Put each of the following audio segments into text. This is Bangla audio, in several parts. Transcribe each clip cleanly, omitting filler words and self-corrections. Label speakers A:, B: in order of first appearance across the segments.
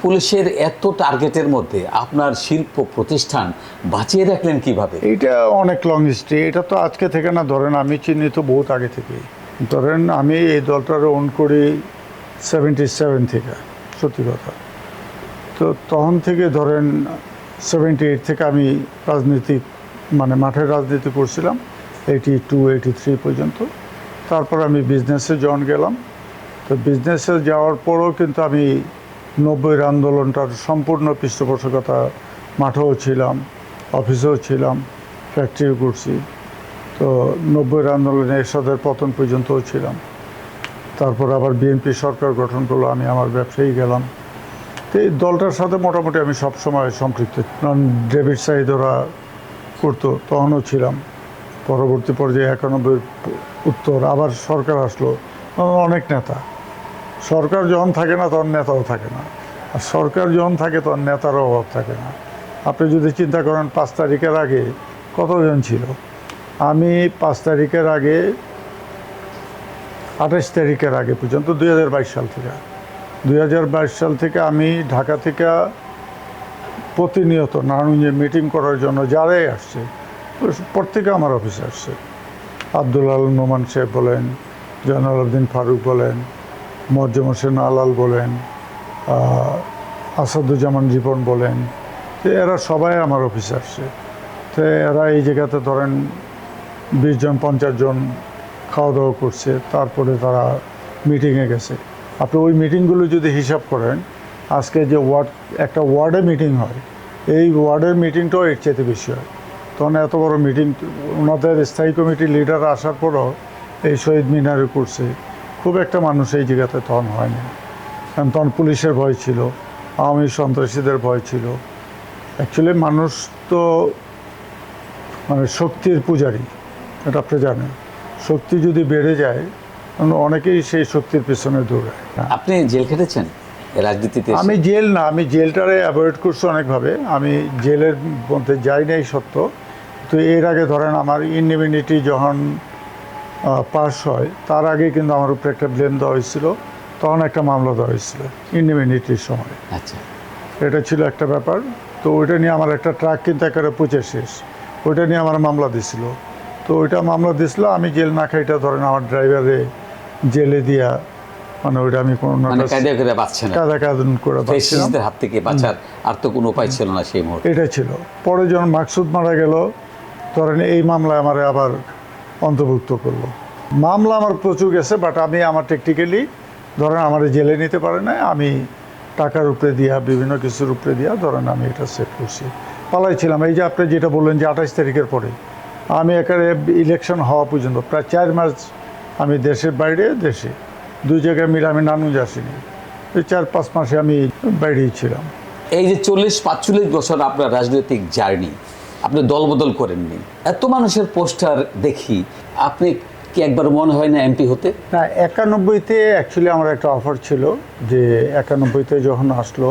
A: পুলিশের এত টার্গেটের মধ্যে আপনার শিল্প প্রতিষ্ঠান বাঁচিয়ে রাখলেন কিভাবে?
B: এইটা অনেক লং হিস্ট্রি। এটা তো আজকে থেকে না, ধরেন আমি চিহ্নিত বহুত আগে থেকে। ধরেন আমি এই দলটার ওন করি 77 থেকে, সত্যি কথা। তো তখন থেকে ধরেন 78 থেকে আমি রাজনীতিক মানে মাঠের রাজনীতি করছিলাম 82 83 পর্যন্ত। তারপর আমি বিজনেসে জয়েন গেলাম। তো বিজনেসে যাওয়ার পরও কিন্তু আমি 90-এর আন্দোলনটার সম্পূর্ণ পৃষ্ঠপোষকতা, মাঠেও ছিলাম, অফিসেও ছিলাম, ফ্যাক্টরিও করছি। তো 90-এর আন্দোলনে এরশাদের পতন পর্যন্তও ছিলাম। তারপর আবার বিএনপি সরকার গঠন করলো, আমি আমার ব্যবসায়ী গেলাম। তো এই দলটার সাথে মোটামুটি আমি সবসময় সম্পৃক্ত। কারণ ডেভিড সাইদ ওরা করতো, তখনও ছিলাম। পরবর্তী পর্যায়ে 91-এর উত্তর আবার সরকার আসলো, অনেক নেতা। সরকার যখন থাকে না তখন নেতাও থাকে না, আর সরকার যখন থাকে তখন নেতারও অভাব থাকে না। আপনি যদি চিন্তা করেন 5 তারিখের আগে কতজন ছিল? আমি 5 তারিখের আগে 28 তারিখের আগে পর্যন্ত 2022 সাল থেকে 2022 সাল থেকে আমি ঢাকা থেকে প্রতিনিয়ত নারায়ণগঞ্জে মিটিং করার জন্য যারাই আসছে প্রত্যেকে আমার অফিসে আসছে। আব্দুল আল নোমান সাহেব বলেন, জয়নাল আবদিন ফারুক বলেন, মোয়াজ্জেম হোসেন আলাল বলেন, আসাদুজ্জামান রিপন বলেন, তো এরা সবাই আমার অফিসে আসছে। তো এরা এই জায়গাতে ধরেন 20 জন 50 জন খাওয়া দাওয়া করছে, তারপরে তারা মিটিংয়ে গেছে। আপনি ওই মিটিংগুলো যদি হিসাব করেন, আজকে যে একটা ওয়ার্ডে মিটিং হয়, এই ওয়ার্ডের মিটিংটাও এর চেয়ে বেশি হয়। তখন এত বড় মিটিং ওনাদের স্থায়ী কমিটির লিডার আসার পরও এই শহীদ মিনারে করছে। খুব একটা মানুষ এই জায়গাতে তখন হয়নি, কারণ তখন পুলিশের ভয় ছিল, আওয়ামী সন্ত্রাসীদের ভয় ছিল। অ্যাকচুয়ালি মানুষ তো মানে শক্তির পূজারী, এটা আপনি জানেন। শক্তি যদি বেড়ে যায় অনেকেই সেই শক্তির পেছনে দৌড়ায়।
A: আপনি জেল খেটেছেন রাজনীতিতে?
B: আমি জেল না, আমি জেলটারে অ্যাভয়েড করছি অনেকভাবে। আমি জেলের মধ্যে যাই নাই সত্য, তো এর আগে ধরেন আমার ইনডিমিনিটি যখন পাস হয় তার আগে কিন্তু আমার উপরে একটা ব্লেম দেওয়া হয়েছিল, তখন একটা মামলা দেওয়া হয়েছিল ইনডিমিনিটির সময়।
A: আচ্ছা,
B: এটা ছিল একটা ব্যাপার। তো ওইটা নিয়ে আমার একটা ট্রাক কিন্তু একেবারে পুঁচে শেষ, ওইটা নিয়ে আমার মামলা দিছিল। তো ওইটা মামলা দিছিল, আমি জেল না খাইটা ধরেন আমার ড্রাইভারে জেলে দিয়া, মানে ওইটা আমি কোনো
A: কায়দা করে বাঁচছেন,
B: কায়দা করে বাঁচছিলাম।
A: হাত থেকে বাঁচার আর তো কোনো উপায় ছিল না সেই মুহূর্তে।
B: এটা ছিল। পরে যখন মাকসুদ মারা গেল, ধরেন এই মামলায় আমার আবার অন্তর্ভুক্ত করলো। মামলা আমার প্রচুর গেছে, বাট আমি আমার টেকনিক্যালি ধরেন আমার জেলে নিতে পারে না, আমি টাকার উপরে দিয়া, বিভিন্ন কিছুর উপরে দিয়া ধরেন আমি এটা সেট করছি, পালাইছিলাম। এই যে আপনি যেটা বললেন যে 28 তারিখের পরে আমি একেবারে ইলেকশন হওয়া পর্যন্ত প্রায় 4 মাস আমি দেশের বাইরে, দেশে দুই জায়গায় মিলে আমি নানুজ আসিনি। এই 4-5 মাসে আমি বাইরেই ছিলাম।
A: এই যে 40-45 বছর আপনার রাজনৈতিক জার্নি, আপনি দলবদল করেননি, এত মানুষের পোস্টার দেখি, আপনি কি একবার মনে হয় না এমপি হতে?
B: না, 91-তে অ্যাকচুয়ালি আমার একটা অফার ছিল, যে 91-তে যখন আসলো,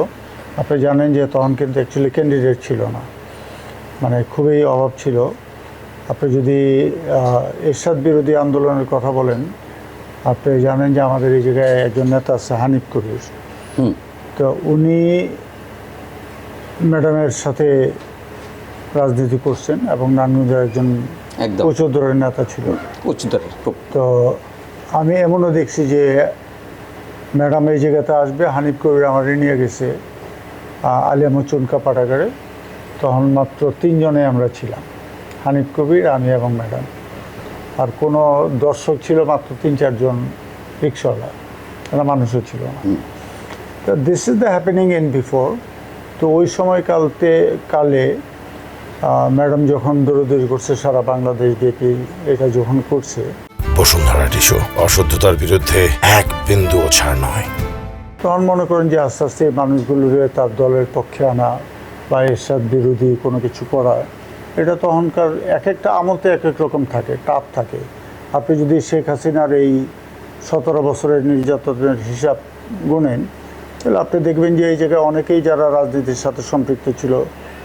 B: আপনি জানেন যে তখন কিন্তু অ্যাকচুয়ালি ক্যান্ডিডেট ছিল না, মানে খুবই অভাব ছিল। আপনি যদি এরশাদ বিরোধী আন্দোলনের কথা বলেন, আপনি জানেন যে আমাদের এই জায়গায় একজন নেতা আছে হানিফ কবির। তো উনি ম্যাডামের সাথে রাজনীতি করছেন এবং নারায়ণগঞ্জের একজন উচ্চদরের নেতা ছিল। তো আমি এমনও দেখছি যে ম্যাডাম এই জায়গাতে আসবে, হানিফ কবির আমারে নিয়ে গেছে আলিয়ামুদ চুনকা পাঠাগারে। তখন মাত্র 3 জনে আমরা ছিলাম, হানিফ কবির, আমি এবং ম্যাডাম। আর কোনো দর্শক ছিল মাত্র 3-4 জন রিক্সাওয়ালা, তারা মানুষও ছিল না। তো this is the happening in before. তো ওই কালে ম্যাডাম যখন দৌড়দৌড়ি করছে সারা বাংলাদেশ ব্যাপী, এটা যখন করছে,
C: বসুন্ধরা টিস্যু অশুদ্ধতার বিরুদ্ধে এক বিন্দুও ছাড় নয়।
B: তখন মনে করেন যে আস্তে আস্তে মানুষগুলোকে তার দলের পক্ষে আনা বা এরশাদ বিরোধী কোনো কিছু করা, এটা তখনকার এক একটা আমলতে এক এক রকম থাকে, টাপ থাকে। আপনি যদি শেখ হাসিনার এই 17 বছরের নির্যাতনের হিসাব গুনেন, তাহলে আপনি দেখবেন যে এই জায়গায় অনেকেই যারা রাজনীতির সাথে সম্পৃক্ত ছিল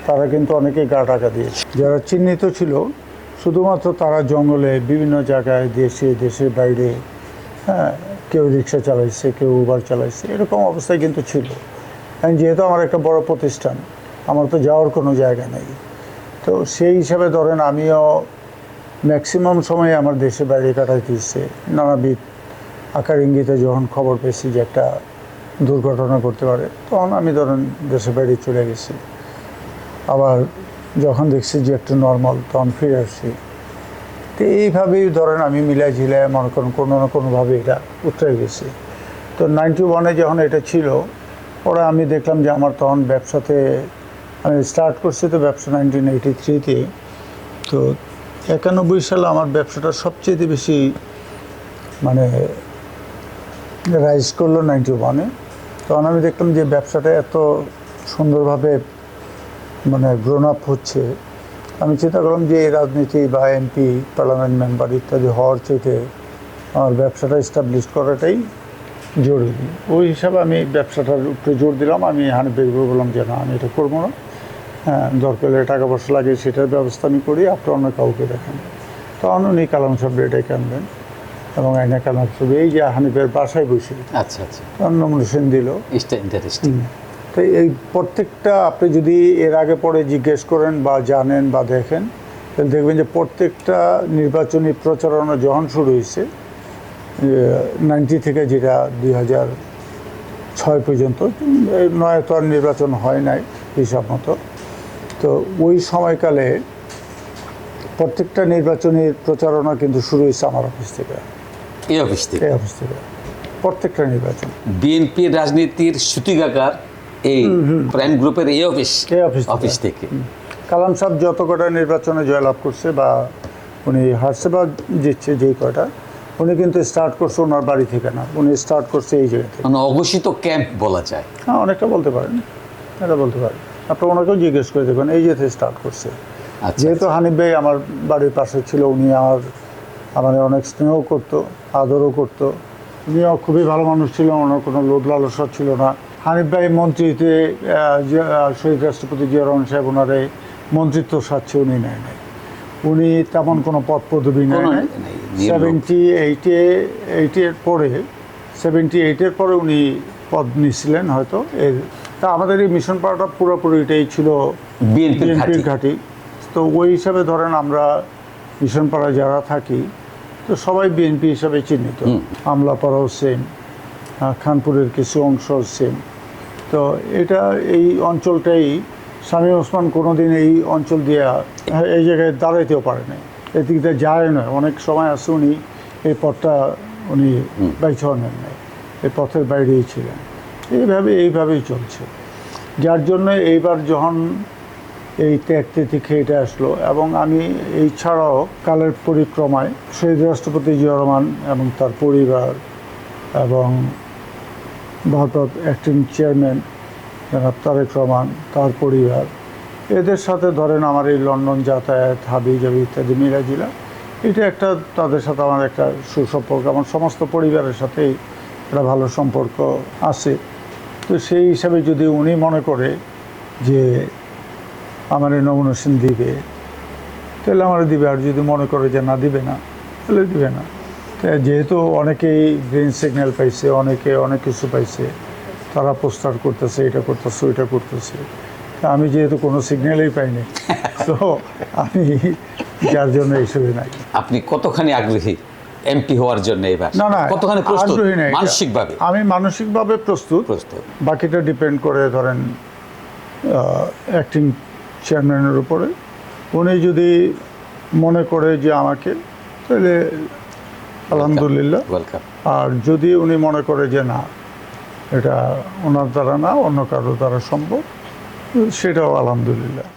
B: তারা কিন্তু অনেকেই গা টাকা দিয়েছে। যারা চিহ্নিত ছিল শুধুমাত্র তারা জঙ্গলে বিভিন্ন জায়গায়, দেশের বাইরে, হ্যাঁ, কেউ রিক্সা চালাইছে, কেউ উবার চালাইছে, এরকম অবস্থায় কিন্তু ছিল। যেহেতু আমার একটা বড় প্রতিষ্ঠান, আমার তো যাওয়ার কোনো জায়গা নেই, তো সেই হিসাবে ধরেন আমিও ম্যাক্সিমাম সময় আমার দেশে বাইরে কাটাইতে ইচ্ছে, নানাবিধ আকার ইঙ্গিতে যখন খবর পেয়েছি যে একটা দুর্ঘটনা করতে পারে, তখন আমি ধরেন দেশে বাইরে চলে গেছি। আবার যখন দেখছি যে একটু নর্মাল, তখন ফিরে আসছি। তো এইভাবেই ধরেন আমি মিলাই ঝিলাই মনে করেন কোনো না কোনোভাবে এটা উতরে গেছি। তো 91-এ যখন এটা ছিল, ওরা আমি দেখলাম যে আমার তখন ব্যবসাতে আমি স্টার্ট করছি, তো ব্যবসা 1983-তে। তো 91 সালে আমার ব্যবসাটা সবচেয়ে বেশি মানে রাইজ করলো 91-এ। তখন আমি দেখলাম যে ব্যবসাটা এত সুন্দরভাবে মানে গ্রোন আপ হচ্ছে। আমি চিন্তা করলাম যে এই রাজনীতি বা এমপি, পার্লামেন্ট মেম্বার ইত্যাদি হওয়ার চাইতে আমার ব্যবসাটা এস্টাবলিশ করাটাই জরুরি। ওই হিসাবে আমি ব্যবসাটার উপরে জোর দিলাম। আমি হানিফ ভাইকে বললাম যে না, আমি এটা করবো না, হ্যাঁ দরকার হলে টাকা পয়সা লাগে সেটার ব্যবস্থা আমি করি, আপনি অন্য কাউকে দেখেন। তখন উনি কালাম সাহেব এটাকে আনবেন এবং আইনা কালাম সাহেব এই যে হানিফের বাসায় বসে
A: আচ্ছা আচ্ছা,
B: নমিনেশন দিল।
A: ইন্টারেস্টিং।
B: তো এই প্রত্যেকটা আপনি যদি এর আগে পরে জিজ্ঞেস করেন বা জানেন বা দেখেন, তাহলে দেখবেন যে প্রত্যেকটা নির্বাচনী প্রচারণা যখন শুরু হয়েছে 90 থেকে যেটা 2006 পর্যন্ত, 9 তো আর নির্বাচন হয় নাই হিসাব মতো। তো ওই সময়কালে প্রত্যেকটা নির্বাচনী প্রচারণা কিন্তু শুরু হয়েছে আমার অফিস থেকে,
A: এই অফিস থেকে।
B: এই অফিস থেকে প্রত্যেকটা নির্বাচন।
A: বিএনপির রাজনীতির সূতিকাগার এই প্রাইম গ্রুপের এই অফিস,
B: এই অফিস থেকে।
A: অফিস থেকে।
B: কালাম সাহেব যত কটা নির্বাচনে জয়লাভ করছে বা উনি হারছে বা জিতছে যেই কয়টা, উনি কিন্তু স্টার্ট করছে ওনার বাড়ি থেকে না, উনি স্টার্ট করছে এই জায়গা থেকে।
A: মানে অঘোষিত ক্যাম্প বলা যায়।
B: হ্যাঁ, অনেকটা বলতে পারেন, এটা বলতে পারেন। আপনি ওনাকেও জিজ্ঞেস করে দেখবেন, এই যে স্টার্ট করছে।
A: আচ্ছা,
B: যেহেতু হানিফ ভাই আমার বাড়ির পাশে ছিল, উনি আমার অনেক স্নেহ করতো, আদরও করতো। উনিও খুবই ভালো মানুষ ছিলেন, ওনার কোনো লোভ লালসা ছিল না। হানিফ ভাই মন্ত্রীতে শহীদ রাষ্ট্রপতি জিয়া রহমান সাহেব ওনারে মন্ত্রিত্ব সাচ্ছে উনি নেয় নাই। উনি তেমন কোনো পদ পদবি নেয় নাই। 78-এর পরে উনি পদ নিয়েছিলেন হয়তো। তা আমাদের এই মিশন পাড়াটা পুরোপুরিটাই ছিল বিএনপির ঘাঁটি। তো ওই হিসাবে ধরেন আমরা মিশন পাড়ায় যারা থাকি, তো সবাই বিএনপি হিসাবে চিহ্নিত। আমলাপাড়াও সেম, খানপুরের কিছু অংশ সেম। তো এটা এই অঞ্চলটাই শামীম ওসমান কোনোদিন এই অঞ্চল দিয়ে এই জায়গায় দাঁড়াইতেও পারে নাই, এদিক দিয়ে যায় নয়। অনেক সময় আছে উনি এই পথটা উনি বাইছেও নেন নাই, এই পথের বাইরেই ছিলেন। এইভাবেই চলছে। যার জন্য এইবার যখন এই ত্যাগ তিথি এটা আসলো, এবং আমি এই ছাড়াও কালের পরিক্রমায় শহীদ রাষ্ট্রপতি জিয়া রহমান এবং তার পরিবার এবং ভারপ্রাপ্ত অ্যাক্টিং চেয়ারম্যান জনাব তারেক রহমান, তার পরিবার, এদের সাথে ধরেন আমার এই লন্ডন যাতায়াত, হাবি জাবি ইত্যাদি মিলাজিলা, এটা একটা তাদের সাথে আমার একটা সুসম্পর্ক, আমার সমস্ত পরিবারের সাথেই একটা ভালো সম্পর্ক আছে। তো সেই হিসাবে যদি উনি মনে করে যে আমার এই নমিনেশন দিবে, তাহলে আমার দিবে। আর যদি মনে করে যে না দিবে না, তাহলে দিবে না। যেহেতু অনেকেই গ্রিন সিগন্যাল পাইছে, অনেকে অনেক কিছু পাইছে, তারা পোস্টার করতেছে, এটা করতেছে, ওইটা করতেছে। আমি যেহেতু কোনো সিগন্যালই পাইনি, তো আমি যার জন্য এইসবই নাই।
A: আপনি কতখানি আগ্রহী এমপি হওয়ার জন্য এবার?
B: না,
A: কতখানি প্রস্তুত
B: আগ্রহী নাই
A: মানসিকভাবে?
B: আমি মানসিকভাবে প্রস্তুত। বাকিটা ডিপেন্ড করে ধরেন অ্যাক্টিং চেয়ারম্যানের উপরে। উনি যদি মনে করে যে আমাকে, তাহলে আলহামদুলিল্লাহ। আর যদি উনি মনে করে যে না, এটা ওনার দ্বারা না, অন্য কারো দ্বারা সম্ভব, সেটাও আলহামদুলিল্লাহ।